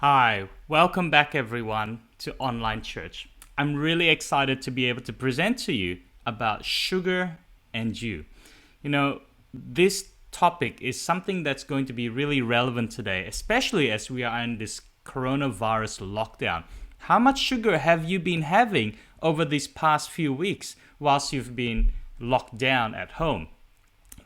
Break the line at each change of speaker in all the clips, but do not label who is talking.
Hi, welcome back everyone to Online Church. I'm really excited to be able to present to you about sugar and you. This topic is something that's going to be really relevant today, especially as we are in this coronavirus lockdown. How much sugar have you been having over these past few weeks whilst you've been locked down at home?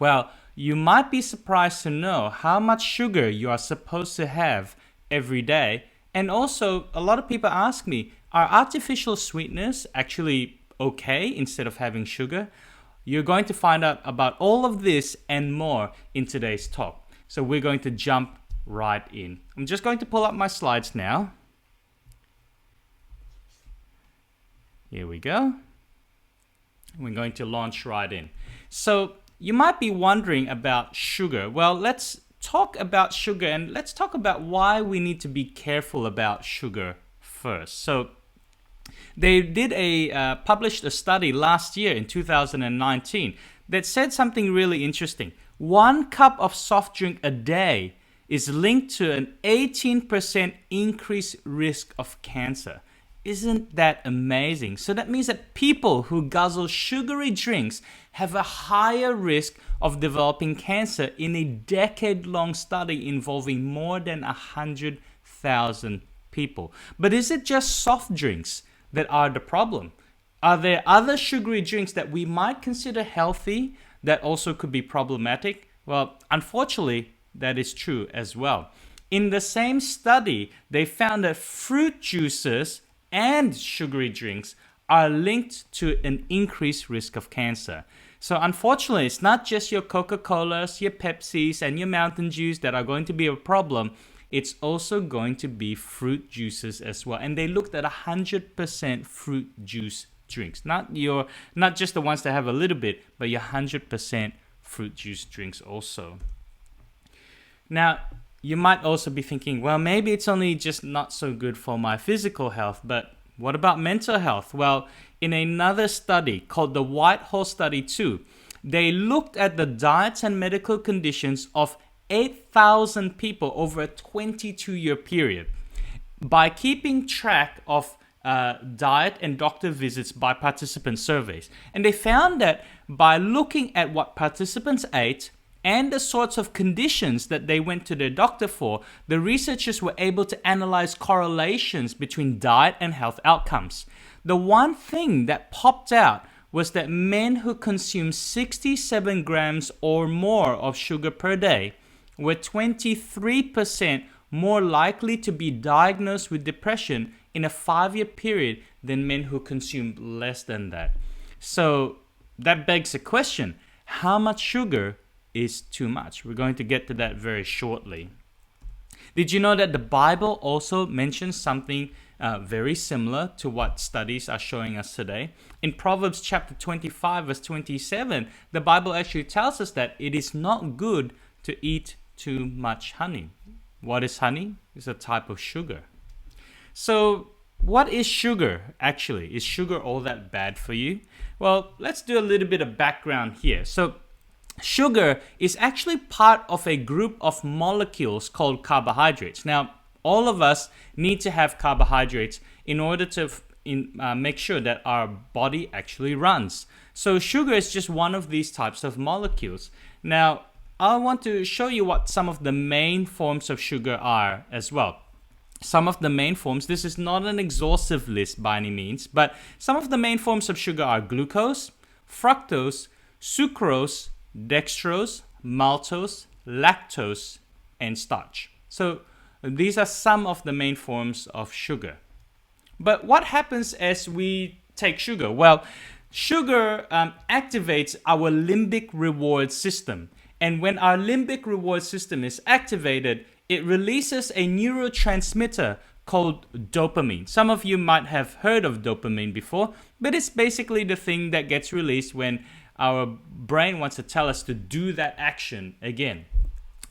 Well, you might be surprised to know how much sugar you are supposed to have every day. And also, a lot of people ask me, are artificial sweeteners actually okay instead of having sugar? You're going to find out about all of this and more in today's talk. So we're going to jump right in. I'm just going to pull up my slides now. Here we go. We're going to launch right in. So you might be wondering about sugar. Well, let's talk about sugar and let's talk about why we need to be careful about sugar first. So they did published a study last year in 2019 that said something really interesting. 1 cup of soft drink a day is linked to an 18% increased risk of cancer. Isn't that amazing? So that means that people who guzzle sugary drinks have a higher risk of developing cancer in a decade-long study involving more than 100,000 people. But is it just soft drinks that are the problem? Are there other sugary drinks that we might consider healthy that also could be problematic? Well, unfortunately, that is true as well. In the same study, they found that fruit juices and sugary drinks are linked to an increased risk of cancer. So unfortunately, it's not just your Coca-Colas, your Pepsis, and your Mountain Dews that are going to be a problem. It's also going to be fruit juices as well. And they looked at 100% fruit juice drinks. Not just the ones that have a little bit, but your 100% fruit juice drinks also. Now, you might also be thinking, well, maybe it's only just not so good for my physical health, but what about mental health? Well, in another study called the Whitehall Study 2, they looked at the diets and medical conditions of 8,000 people over a 22-year period by keeping track of diet and doctor visits by participant surveys. And they found that by looking at what participants ate and the sorts of conditions that they went to their doctor for, the researchers were able to analyze correlations between diet and health outcomes. The one thing that popped out was that men who consumed 67 grams or more of sugar per day were 23% more likely to be diagnosed with depression in a 5-year period than men who consumed less than that. So that begs the question, how much sugar is too much? We're going to get to that very shortly. Did you know that the Bible also mentions something very similar to what studies are showing us today? In Proverbs chapter 25 verse 27, the Bible actually tells us that it is not good to eat too much honey. What is honey? It's a type of sugar. So what is sugar actually? Is sugar all that bad for you? Well, let's do a little bit of background here. So sugar is actually part of a group of molecules called carbohydrates. Now, all of us need to have carbohydrates in order to make sure that our body actually runs. So sugar is just one of these types of molecules. Now, I want to show you what some of the main forms of sugar are as well. Some of the main forms, this is not an exhaustive list by any means, but some of the main forms of sugar are glucose, fructose, sucrose, dextrose, maltose, lactose, and starch. So these are some of the main forms of sugar. But what happens as we take sugar? Well, sugar activates our limbic reward system. And when our limbic reward system is activated, it releases a neurotransmitter called dopamine. Some of you might have heard of dopamine before, but it's basically the thing that gets released when our brain wants to tell us to do that action again.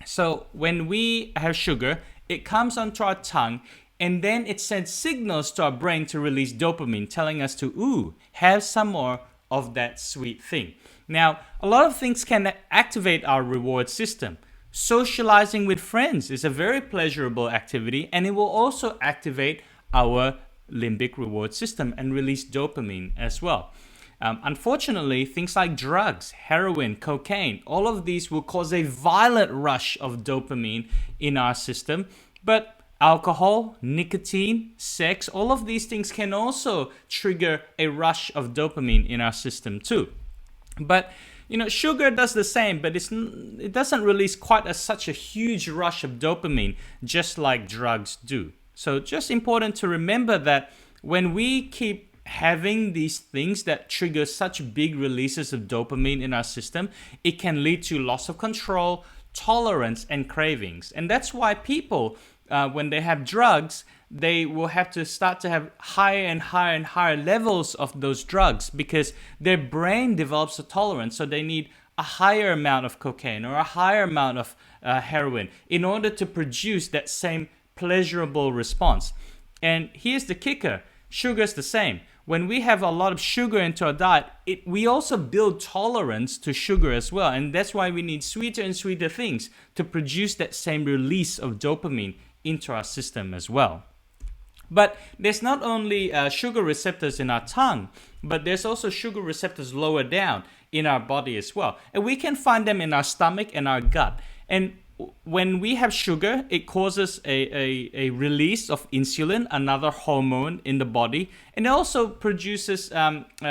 So when we have sugar, it comes onto our tongue and then it sends signals to our brain to release dopamine, telling us to, have some more of that sweet thing. Now, a lot of things can activate our reward system. Socializing with friends is a very pleasurable activity, and it will also activate our limbic reward system and release dopamine as well. Unfortunately, things like drugs, heroin, cocaine, all of these will cause a violent rush of dopamine in our system. But alcohol, nicotine, sex, all of these things can also trigger a rush of dopamine in our system too. But sugar does the same, but it doesn't release quite such a huge rush of dopamine, just like drugs do. So just important to remember that when we keep having these things that trigger such big releases of dopamine in our system, it can lead to loss of control, tolerance, and cravings. And that's why people, when they have drugs, they will have to start to have higher and higher and higher levels of those drugs because their brain develops a tolerance. So they need a higher amount of cocaine or a higher amount of heroin in order to produce that same pleasurable response. And here's the kicker. Sugar's the same. When we have a lot of sugar into our diet, we also build tolerance to sugar as well. And that's why we need sweeter and sweeter things to produce that same release of dopamine into our system as well. But there's not only sugar receptors in our tongue, but there's also sugar receptors lower down in our body as well. And we can find them in our stomach and our gut. And when we have sugar, it causes a release of insulin, another hormone in the body. And it also produces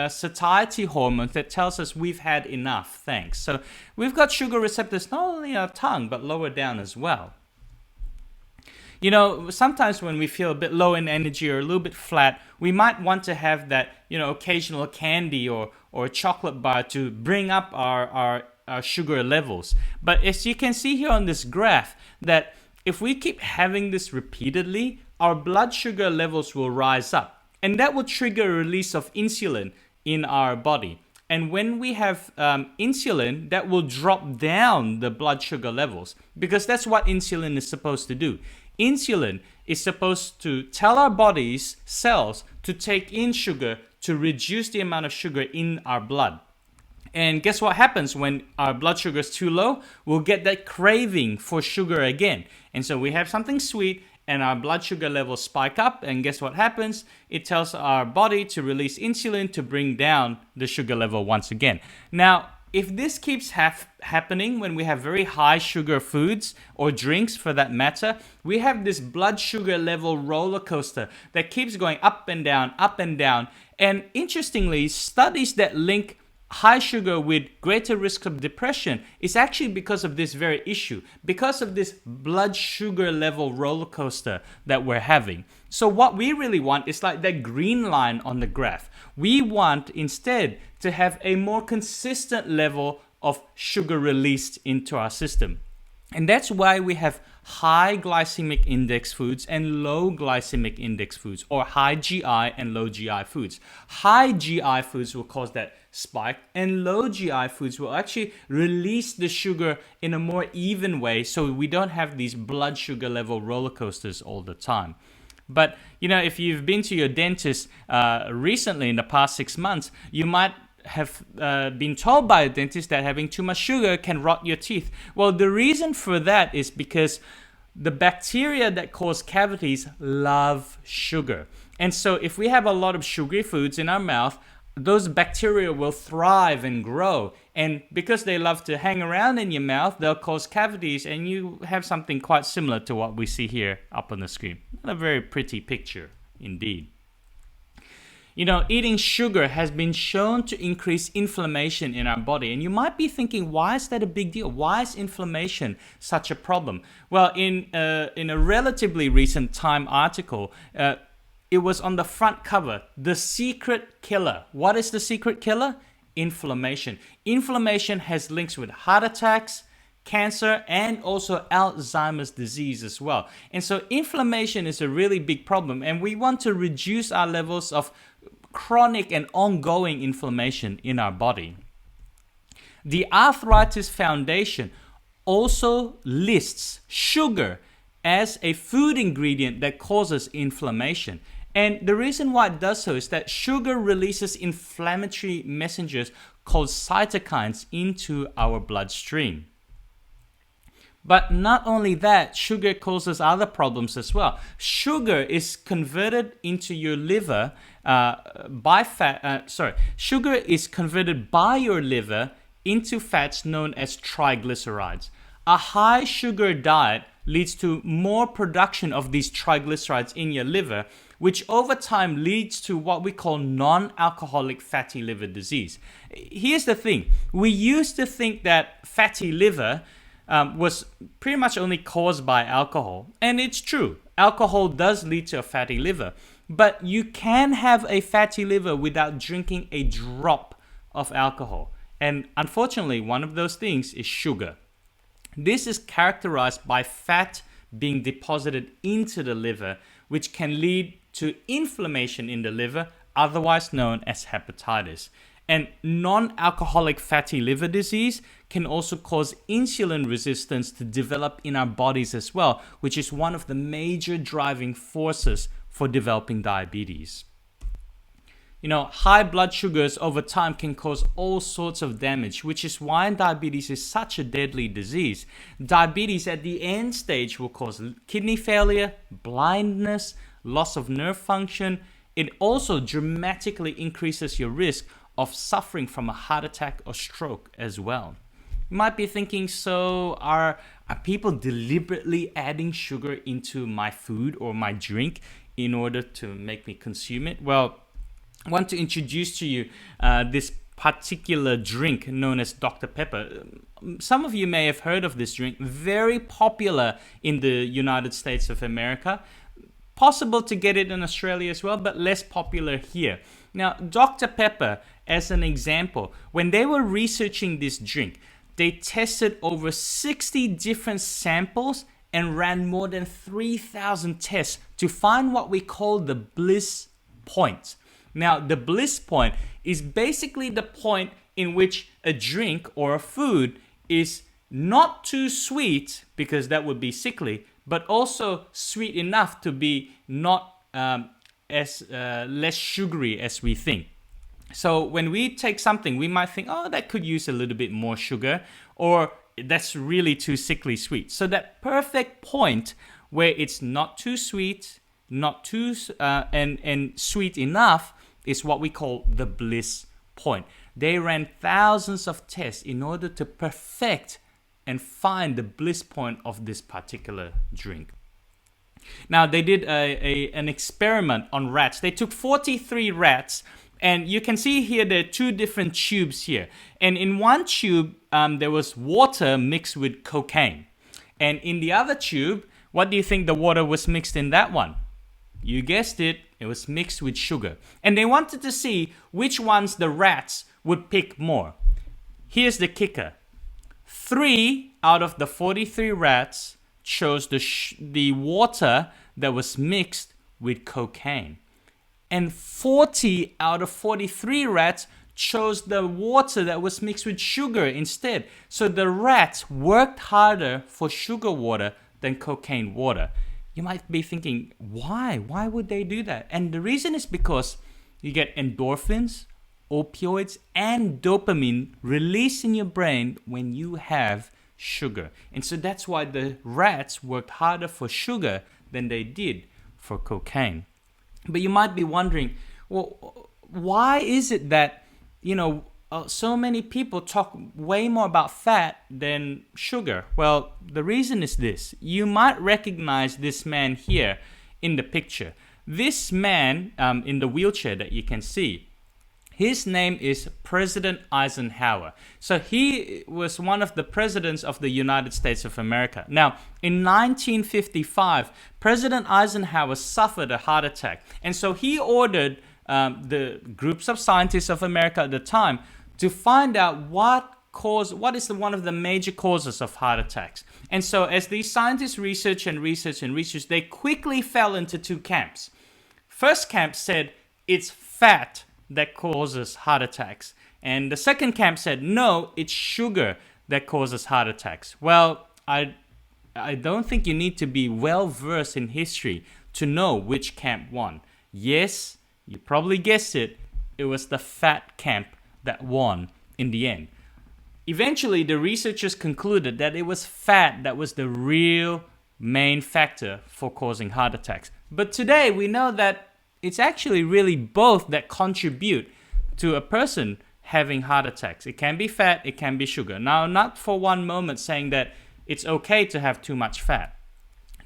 satiety hormones that tells us we've had enough, thanks. So we've got sugar receptors not only in our tongue, but lower down as well. Sometimes when we feel a bit low in energy or a little bit flat, we might want to have that, occasional candy or a chocolate bar to bring up our sugar levels. But as you can see here on this graph, that if we keep having this repeatedly, our blood sugar levels will rise up. And that will trigger a release of insulin in our body. And when we have insulin, that will drop down the blood sugar levels because that's what insulin is supposed to do. Insulin is supposed to tell our body's cells to take in sugar to reduce the amount of sugar in our blood. And guess what happens when our blood sugar is too low? We'll get that craving for sugar again. And so we have something sweet and our blood sugar levels spike up. And guess what happens? It tells our body to release insulin to bring down the sugar level once again. Now, if this keeps happening when we have very high sugar foods or drinks for that matter, we have this blood sugar level roller coaster that keeps going up and down, up and down. And interestingly, studies that link high sugar with greater risk of depression is actually because of this very issue, because of this blood sugar level roller coaster that we're having. So what we really want is like that green line on the graph. We want instead to have a more consistent level of sugar released into our system. And that's why we have high glycemic index foods and low glycemic index foods, or high GI and low GI foods. High GI foods will cause that spike, and low GI foods will actually release the sugar in a more even way so we don't have these blood sugar level roller coasters all the time. But if you've been to your dentist recently in the past 6 months, you might have been told by a dentist that having too much sugar can rot your teeth. Well, the reason for that is because the bacteria that cause cavities love sugar. And so if we have a lot of sugary foods in our mouth, those bacteria will thrive and grow. And because they love to hang around in your mouth, they'll cause cavities, and you have something quite similar to what we see here up on the screen. Not a very pretty picture indeed. Eating sugar has been shown to increase inflammation in our body. And you might be thinking, why is that a big deal? Why is inflammation such a problem? Well, in a relatively recent Time article, it was on the front cover, the secret killer. What is the secret killer? Inflammation. Inflammation has links with heart attacks, cancer, and also Alzheimer's disease as well. And so inflammation is a really big problem, and we want to reduce our levels of chronic and ongoing inflammation in our body. The Arthritis Foundation also lists sugar as a food ingredient that causes inflammation. And the reason why it does so is that sugar releases inflammatory messengers called cytokines into our bloodstream. But not only that, sugar causes other problems as well. Sugar is converted into your liver sugar is converted by your liver into fats known as triglycerides. A high sugar diet leads to more production of these triglycerides in your liver, which over time leads to what we call non-alcoholic fatty liver disease. Here's the thing. We used to think that fatty liver was pretty much only caused by alcohol. And it's true. Alcohol does lead to a fatty liver. But you can have a fatty liver without drinking a drop of alcohol. And unfortunately, one of those things is sugar. This is characterized by fat being deposited into the liver, which can lead to inflammation in the liver, otherwise known as hepatitis. And non-alcoholic fatty liver disease can also cause insulin resistance to develop in our bodies as well, which is one of the major driving forces for developing diabetes. High blood sugars over time can cause all sorts of damage, which is why diabetes is such a deadly disease. Diabetes at the end stage will cause kidney failure, blindness, loss of nerve function. It also dramatically increases your risk of suffering from a heart attack or stroke as well. You might be thinking, so are people deliberately adding sugar into my food or my drink in order to make me consume it? Well, I want to introduce to you this particular drink known as Dr. Pepper. Some of you may have heard of this drink, very popular in the United States of America. Possible to get it in Australia as well, but less popular here. Now, Dr. Pepper, as an example, when they were researching this drink, they tested over 60 different samples and ran more than 3,000 tests to find what we call the bliss point. Now, the bliss point is basically the point in which a drink or a food is not too sweet, because that would be sickly, but also sweet enough to be not as less sugary as we think. So when we take something, we might think, oh, that could use a little bit more sugar, or that's really too sickly sweet. So that perfect point where it's not too sweet, not too and sweet enough is what we call the bliss point. They ran thousands of tests in order to perfect and find the bliss point of this particular drink. Now, they did an experiment on rats. They took 43 rats, and you can see here there are two different tubes here. And in one tube, there was water mixed with cocaine. And in the other tube, what do you think the water was mixed in that one? You guessed it, it was mixed with sugar. And they wanted to see which ones the rats would pick more. Here's the kicker. 3 out of the 43 rats chose the water that was mixed with cocaine. And 40 out of 43 rats chose the water that was mixed with sugar instead. So the rats worked harder for sugar water than cocaine water. You might be thinking, why? Why would they do that? And the reason is because you get endorphins, opioids, and dopamine released in your brain when you have sugar. And so that's why the rats worked harder for sugar than they did for cocaine. But you might be wondering, well, why is it that, so many people talk way more about fat than sugar? Well, the reason is this. You might recognize this man here in the picture. This man in the wheelchair that you can see, his name is President Eisenhower. So he was one of the presidents of the United States of America. Now, in 1955, President Eisenhower suffered a heart attack. And so he ordered the groups of scientists of America at the time to find out what is one of the major causes of heart attacks. And so as these scientists research, they quickly fell into two camps. First camp said it's fat that causes heart attacks. And the second camp said, no, it's sugar that causes heart attacks. Well, I don't think you need to be well versed in history to know which camp won. Yes, you probably guessed it. It was the fat camp that won in the end. eventually the researchers concluded that it was fat that was the real main factor for causing heart attacks. But today we know that it's actually really both that contribute to a person having heart attacks. It can be fat, it can be sugar. Now, not for one moment saying that it's okay to have too much fat.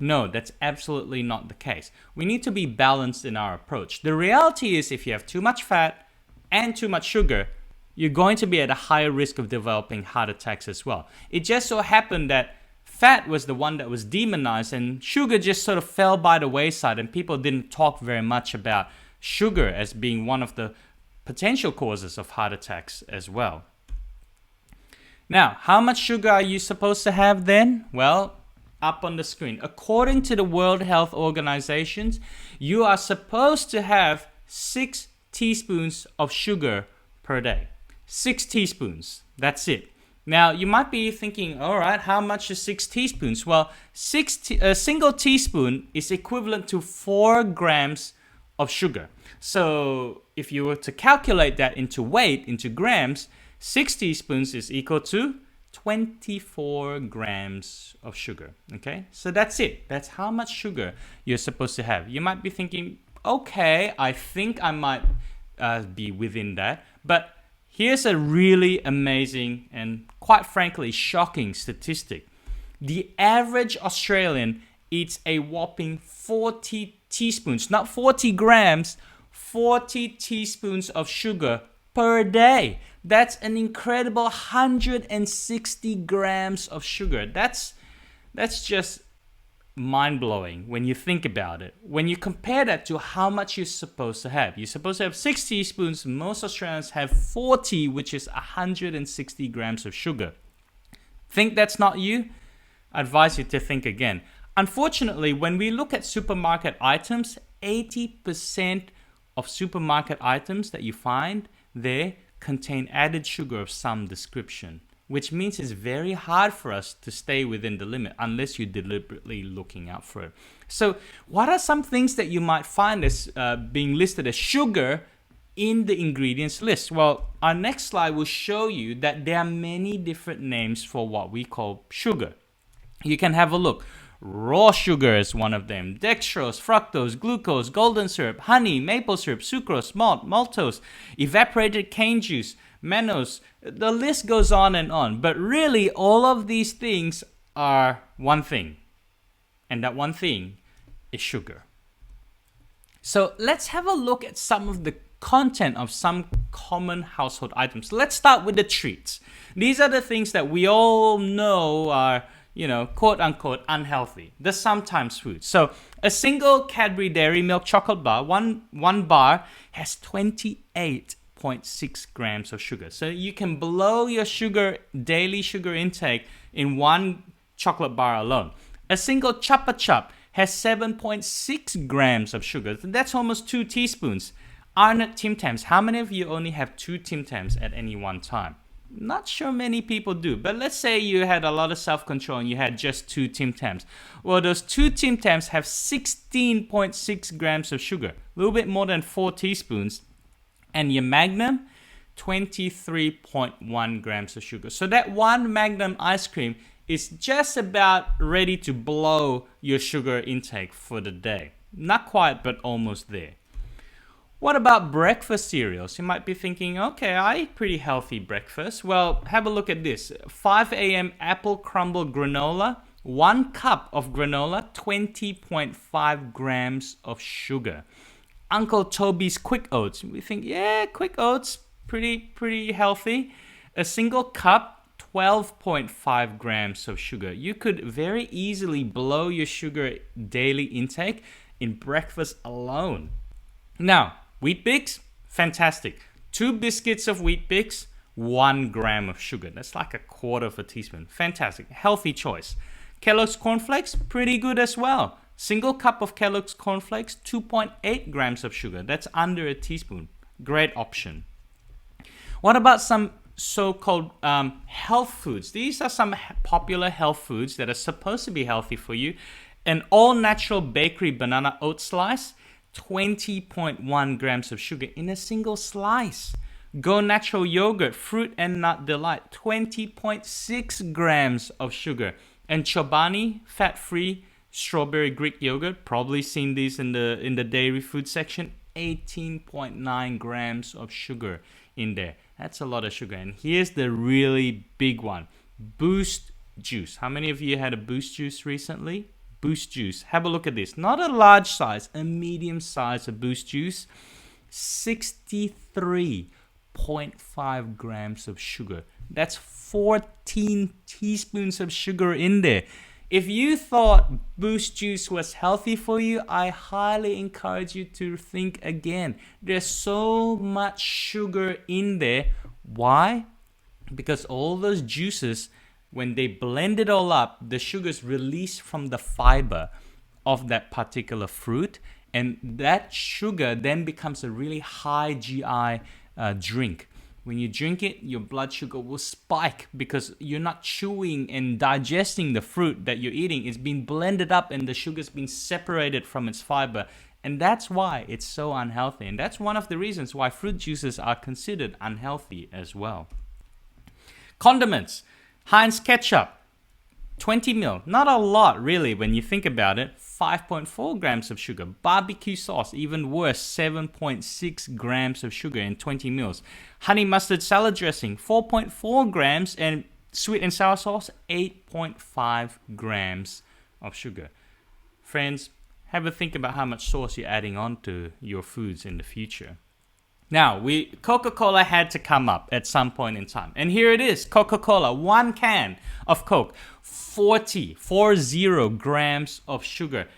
No, that's absolutely not the case. We need to be balanced in our approach. The reality is if you have too much fat and too much sugar, you're going to be at a higher risk of developing heart attacks as well. It just so happened that fat was the one that was demonized and sugar just sort of fell by the wayside, and people didn't talk very much about sugar as being one of the potential causes of heart attacks as well. Now, how much sugar are you supposed to have then? Well, up on the screen. According to the World Health Organization, you are supposed to have 6 teaspoons of sugar per day. 6 teaspoons. That's it. Now, you might be thinking, all right, how much is 6 teaspoons? Well, a single teaspoon is equivalent to 4 grams of sugar. So if you were to calculate that into weight, into grams, 6 teaspoons is equal to 24 grams of sugar. Okay, so that's it. That's how much sugar you're supposed to have. You might be thinking, okay, I think I might be within that. But here's a really amazing and quite frankly shocking statistic. The average Australian eats a whopping 40 teaspoons, not 40 grams, 40 teaspoons of sugar per day. That's an incredible 160 grams of sugar. That's just mind-blowing when you think about it. When you compare that to how much you're supposed to have. You're supposed to have 6 teaspoons. Most Australians have 40, which is 160 grams of sugar. Think that's not you? I advise you to think again. Unfortunately, when we look at supermarket items, 80% of supermarket items that you find there contain added sugar of some description, which means it's very hard for us to stay within the limit unless you're deliberately looking out for it. So what are some things that you might find as being listed as sugar in the ingredients list? Well, our next slide will show you that there are many different names for what we call sugar. You can have a look. Raw sugar is one of them. Dextrose, fructose, glucose, golden syrup, honey, maple syrup, sucrose, malt, maltose, evaporated cane juice, mannose. The list goes on and on. But really, all of these things are one thing. And that one thing is sugar. So let's have a look at some of the content of some common household items. Let's start with the treats. These are the things that we all know are, quote unquote unhealthy. The sometimes food. So a single Cadbury Dairy Milk chocolate bar, one bar has 28.6 grams of sugar. So you can blow your daily sugar intake in one chocolate bar alone. A single Chupa Chup has 7.6 grams of sugar. That's almost 2 teaspoons. Arnott Tim Tams. How many of you only have 2 Tim Tams at any one time? Not sure many people do, but let's say you had a lot of self-control and you had just 2 Tim Tams. Well, those 2 Tim Tams have 16.6 grams of sugar, a little bit more than 4 teaspoons. And your Magnum, 23.1 grams of sugar. So that one Magnum ice cream is just about ready to blow your sugar intake for the day. Not quite, but almost there. What about breakfast cereals? You might be thinking, okay, I eat pretty healthy breakfast. Well, have a look at this. 5 a.m. apple crumble granola, 1 cup of granola, 20.5 grams of sugar. Uncle Toby's Quick Oats. We think, yeah, Quick Oats, pretty healthy. A single cup, 12.5 grams of sugar. You could very easily blow your sugar daily intake in breakfast alone. Now, Wheat Bix, fantastic. 2 biscuits of Wheat Bix, 1 gram of sugar. That's like 1/4 teaspoon. Fantastic. Healthy choice. Kellogg's Corn Flakes, pretty good as well. Single cup of Kellogg's Corn Flakes, 2.8 grams of sugar. That's under a teaspoon. Great option. What about some so-called health foods? These are some popular health foods that are supposed to be healthy for you. An all-natural bakery banana oat slice, 20.1 grams of sugar in a single slice. Go Natural Yogurt, Fruit and Nut Delight, 20.6 grams of sugar. And Chobani, fat-free strawberry Greek yogurt, probably seen these in the dairy food section, 18.9 grams of sugar in there. That's a lot of sugar. And here's the really big one, Boost juice. How many of you had a Boost juice recently? Boost juice. Have a look at this. Not a large size, a medium size of Boost juice. 63.5 grams of sugar. That's 14 teaspoons of sugar in there. If you thought Boost juice was healthy for you, I highly encourage you to think again. There's so much sugar in there. Why? Because all those juices, when they blend it all up, the sugar's released from the fiber of that particular fruit, and that sugar then becomes a really high GI drink. When you drink it, your blood sugar will spike because you're not chewing and digesting the fruit that you're eating. It's been blended up and the sugar's been separated from its fiber. And that's why it's so unhealthy. And that's one of the reasons why fruit juices are considered unhealthy as well. Condiments. Heinz ketchup, 20 ml. Not a lot really when you think about it. 5.4 grams of sugar. Barbecue sauce, even worse, 7.6 grams of sugar in 20 mils. Honey mustard salad dressing, 4.4 grams. And sweet and sour sauce, 8.5 grams of sugar. Friends, have a think about how much sauce you're adding on to your foods in the future. Now, Coca-Cola had to come up at some point in time. And here it is, Coca-Cola, 1 can of Coke, 40 grams of sugar.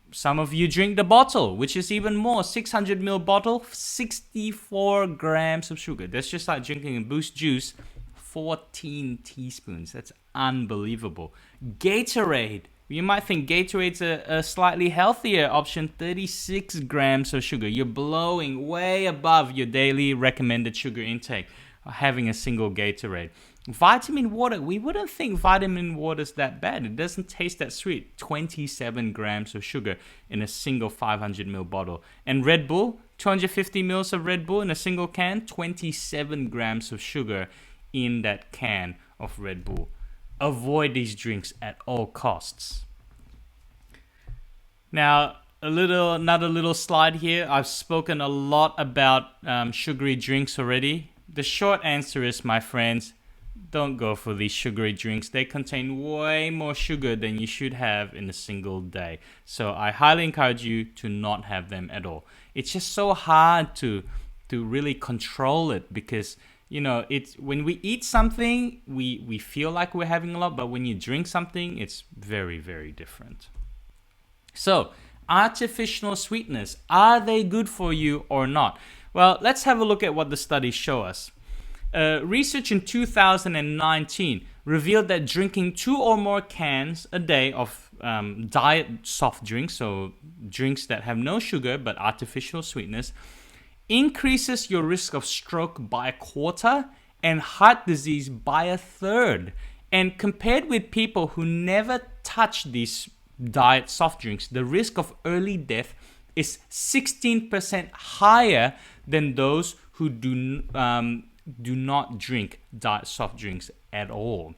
Some of you drink the bottle, which is even more, 600 ml bottle, 64 grams of sugar. That's just like drinking a Boost juice, 14 teaspoons. That's unbelievable. Gatorade. You might think Gatorade's a slightly healthier option, 36 grams of sugar. You're blowing way above your daily recommended sugar intake having a single Gatorade. Vitamin water, we wouldn't think vitamin water's that bad. It doesn't taste that sweet. 27 grams of sugar in a single 500 ml bottle. And Red Bull, 250 mils of Red Bull in a single can, 27 grams of sugar in that can of Red Bull. Avoid these drinks at all costs. Now, another little slide here. I've spoken a lot about sugary drinks already. The short answer is, my friends, don't go for these sugary drinks. They contain way more sugar than you should have in a single day. So I highly encourage you to not have them at all. It's just so hard to really control it because it's when we eat something, we feel like we're having a lot, but when you drink something, it's very, very different. So, artificial sweeteners, are they good for you or not? Well, let's have a look at what the studies show us. Research in 2019 revealed that drinking 2 or more cans a day of diet soft drinks, so drinks that have no sugar but artificial sweeteners, increases your risk of stroke by a quarter and heart disease by a third. And compared with people who never touch these diet soft drinks, the risk of early death is 16% higher than those who do not drink diet soft drinks at all.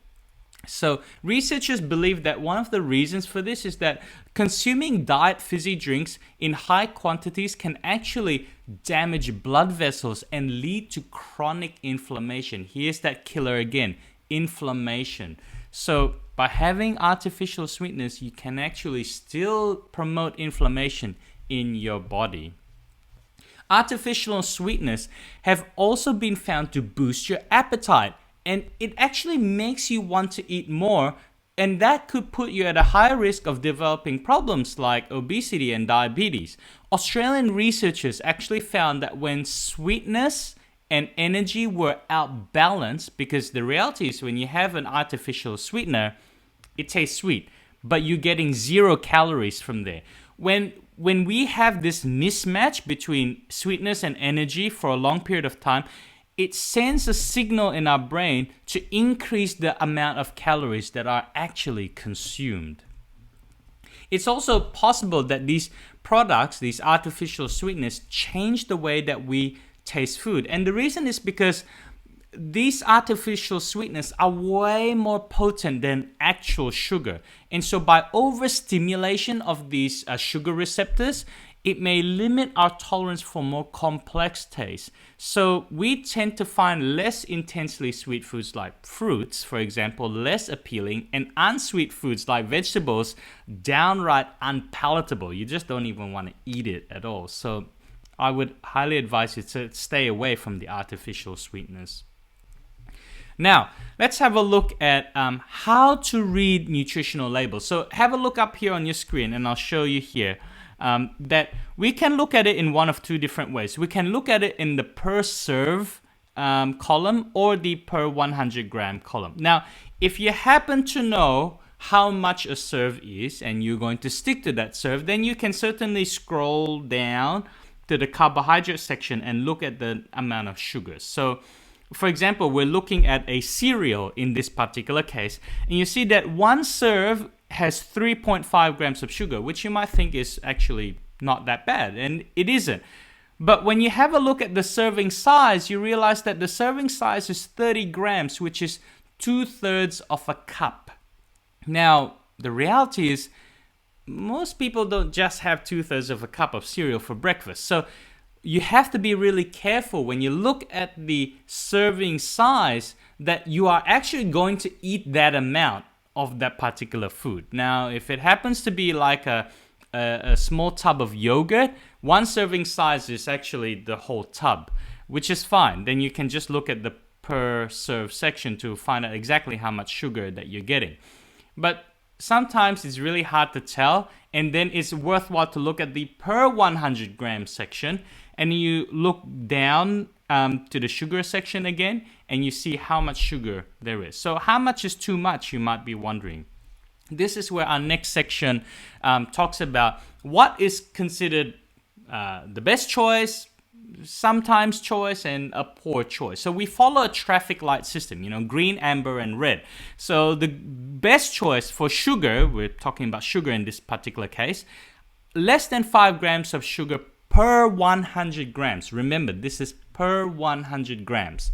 So researchers believe that one of the reasons for this is that consuming diet fizzy drinks in high quantities can actually damage blood vessels and lead to chronic inflammation. Here's that killer again, inflammation. So by having artificial sweeteners, you can actually still promote inflammation in your body. Artificial sweeteners have also been found to boost your appetite, and it actually makes you want to eat more, and that could put you at a higher risk of developing problems like obesity and diabetes. Australian researchers actually found that when sweetness and energy were outbalanced, because the reality is when you have an artificial sweetener, it tastes sweet, but you're getting 0 calories from there. When we have this mismatch between sweetness and energy for a long period of time, it sends a signal in our brain to increase the amount of calories that are actually consumed. It's also possible that these products, these artificial sweeteners, change the way that we taste food. And the reason is because these artificial sweeteners are way more potent than actual sugar. And so by overstimulation of these sugar receptors, it may limit our tolerance for more complex tastes. So we tend to find less intensely sweet foods like fruits, for example, less appealing, and unsweet foods like vegetables downright unpalatable. You just don't even want to eat it at all. So I would highly advise you to stay away from the artificial sweeteners. Now, let's have a look at how to read nutritional labels. So have a look up here on your screen, and I'll show you here that we can look at it in one of two different ways. We can look at it in the per serve column or the per 100 gram column. Now, if you happen to know how much a serve is and you're going to stick to that serve, then you can certainly scroll down to the carbohydrate section and look at the amount of sugar. So for example, we're looking at a cereal in this particular case, and you see that one serve has 3.5 grams of sugar, which you might think is actually not that bad, and it isn't. But when you have a look at the serving size, you realize that the serving size is 30 grams, which is 2/3 of a cup. Now, the reality is, most people don't just have 2/3 of a cup of cereal for breakfast. So you have to be really careful when you look at the serving size that you are actually going to eat that amount of that particular food. Now, if it happens to be like a small tub of yogurt, one serving size is actually the whole tub, which is fine. Then you can just look at the per serve section to find out exactly how much sugar that you're getting. But sometimes it's really hard to tell, and then it's worthwhile to look at the per 100 gram section, and you look down to the sugar section again, and you see how much sugar there is. So how much is too much, you might be wondering. This is where our next section talks about what is considered the best choice, sometimes choice, and a poor choice. So we follow a traffic light system, green, amber, and red. So the best choice for sugar, we're talking about sugar in this particular case, less than 5 grams of sugar per 100 grams. Remember, this is per 100 grams.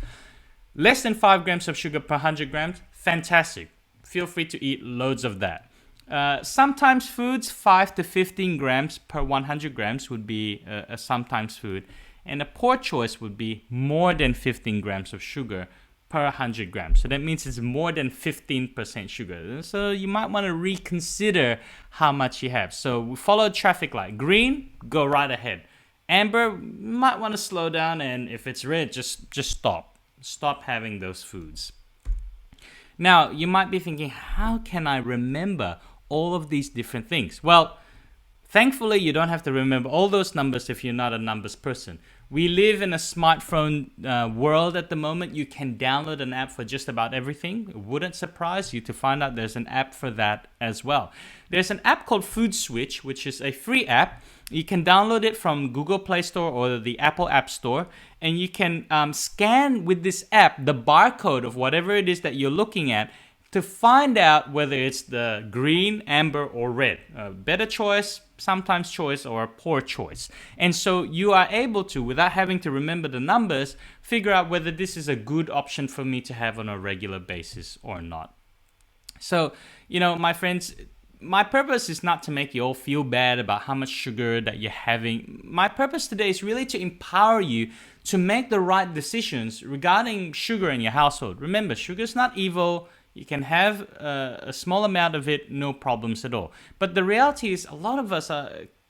Less than 5 grams of sugar per 100 grams, fantastic. Feel free to eat loads of that. Sometimes foods, 5 to 15 grams per 100 grams would be a sometimes food. And a poor choice would be more than 15 grams of sugar per 100 grams. So that means it's more than 15% sugar. So you might want to reconsider how much you have. So we follow a traffic light. Green, go right ahead. Amber, might want to slow down, and if it's red, just stop. Stop having those foods. Now, you might be thinking, how can I remember all of these different things? Well, thankfully, you don't have to remember all those numbers if you're not a numbers person. We live in a smartphone world at the moment. You can download an app for just about everything. It wouldn't surprise you to find out there's an app for that as well. There's an app called Food Switch, which is a free app. You can download it from Google Play Store or the Apple App Store, and you can scan with this app the barcode of whatever it is that you're looking at to find out whether it's the green, amber, or red. A better choice, sometimes choice, or a poor choice. And so you are able to, without having to remember the numbers, figure out whether this is a good option for me to have on a regular basis or not. So, my friends, my purpose is not to make you all feel bad about how much sugar that you're having. My purpose today is really to empower you to make the right decisions regarding sugar in your household. Remember, sugar is not evil. You can have a small amount of it, no problems at all. But the reality is a lot of us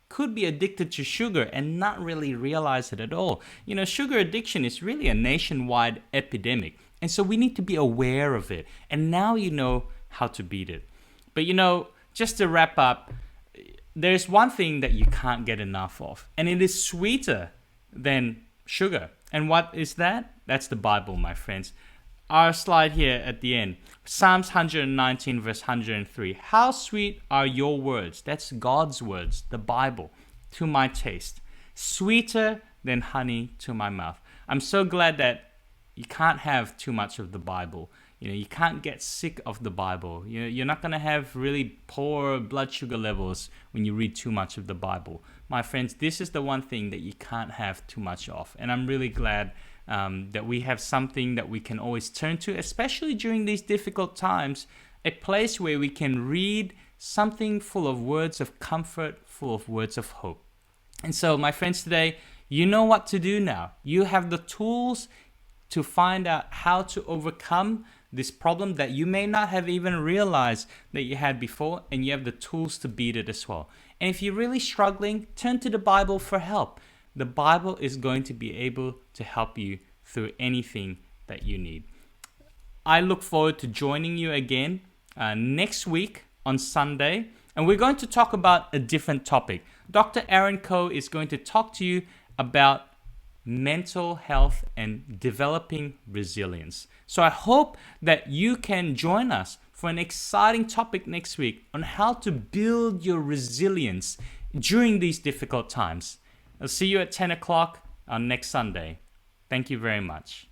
could be addicted to sugar and not really realize it at all. Sugar addiction is really a nationwide epidemic. And so we need to be aware of it. And now you know how to beat it. But just to wrap up, there's one thing that you can't get enough of. And it is sweeter than sugar. And what is that? That's the Bible, my friends. Our slide here at the end. Psalms 119 verse 103. How sweet are your words? That's God's words, the Bible, to my taste. Sweeter than honey to my mouth. I'm so glad that you can't have too much of the Bible. You can't get sick of the Bible. You're not going to have really poor blood sugar levels when you read too much of the Bible. My friends, this is the one thing that you can't have too much of. And I'm really glad that we have something that we can always turn to, especially during these difficult times, a place where we can read something full of words of comfort, full of words of hope. And so, my friends, today, you know what to do now. You have the tools to find out how to overcome this problem that you may not have even realized that you had before, and you have the tools to beat it as well. And if you're really struggling, turn to the Bible for help. The Bible is going to be able to help you through anything that you need. I look forward to joining you again next week on Sunday, and we're going to talk about a different topic. Dr. Aaron Coe is going to talk to you about mental health and developing resilience. So I hope that you can join us for an exciting topic next week on how to build your resilience during these difficult times. I'll see you at 10 o'clock on next Sunday. Thank you very much.